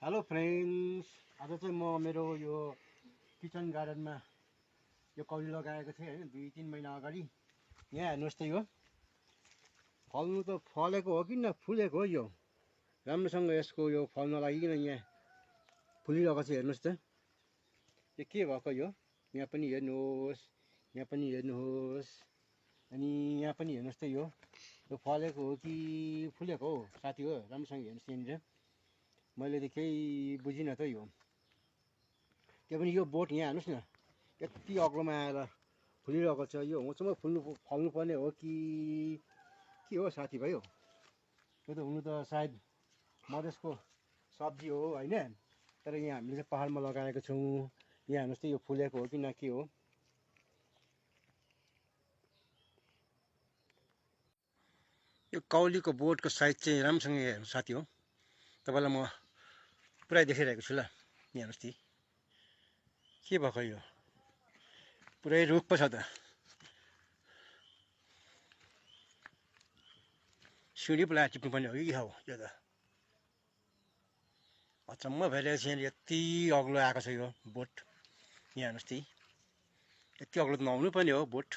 Hello friends, आज चाहिँ म मेरो यो किचन गार्डनमा यो कौली लगाएको थिएँ होइन 2-3 महिना अगाडि। यहाँ हेर्नुहोस् त, यो फल्नु त फलेको हो कि न फुलेको हो। यो राम्रोसँग यसको यो फल नलागिकन यहाँ फुलिरहेको छ। हेर्नुहोस् त यो के भएको यो। यहाँ पनि हेर्नुहोस्, यहाँ पनि हेर्नुहोस्, अनि यहाँ पनि हेर्नुहोस् त यो फलेको हो कि फुलेको हो साथी हो। राम्रोसँग हेर्नुहोस् यहाँनिर। मैले त केही बुझिनँ त यो के पनि। यो बोट यहाँ हेर्नुहोस् न, यति अग्लोमा आएर फुलिरहेको छ। यो होचमा फल्नुपर्ने हो कि के हो साथीभाइ हो। यो त हुनु त सायद मधेसको सब्जी हो होइन, तर यहाँ हामीले चाहिँ पहाडमा लगाएको छौँ। यहाँ हेर्नुहोस् त यो फुलेको हो कि न के हो। यो कौलीको बोटको साइज चाहिँ राम्रोसँग हेर्नु साथी हो। तपाईँलाई म पुरै देखिरहेको छु ल। यहाँ हेर्नुहोस् त के भएको यो, पुरै रुख पो छ त। सिँढी पो लगाएर टिप्नुपर्ने हो कि हो यो त। अचम्म भइरहेको छ। यहाँ यति अग्लो आएको छ यो बोट। यहाँ हेर्नुहोस् त, यति अग्लो त नहुनु पर्ने हो बोट।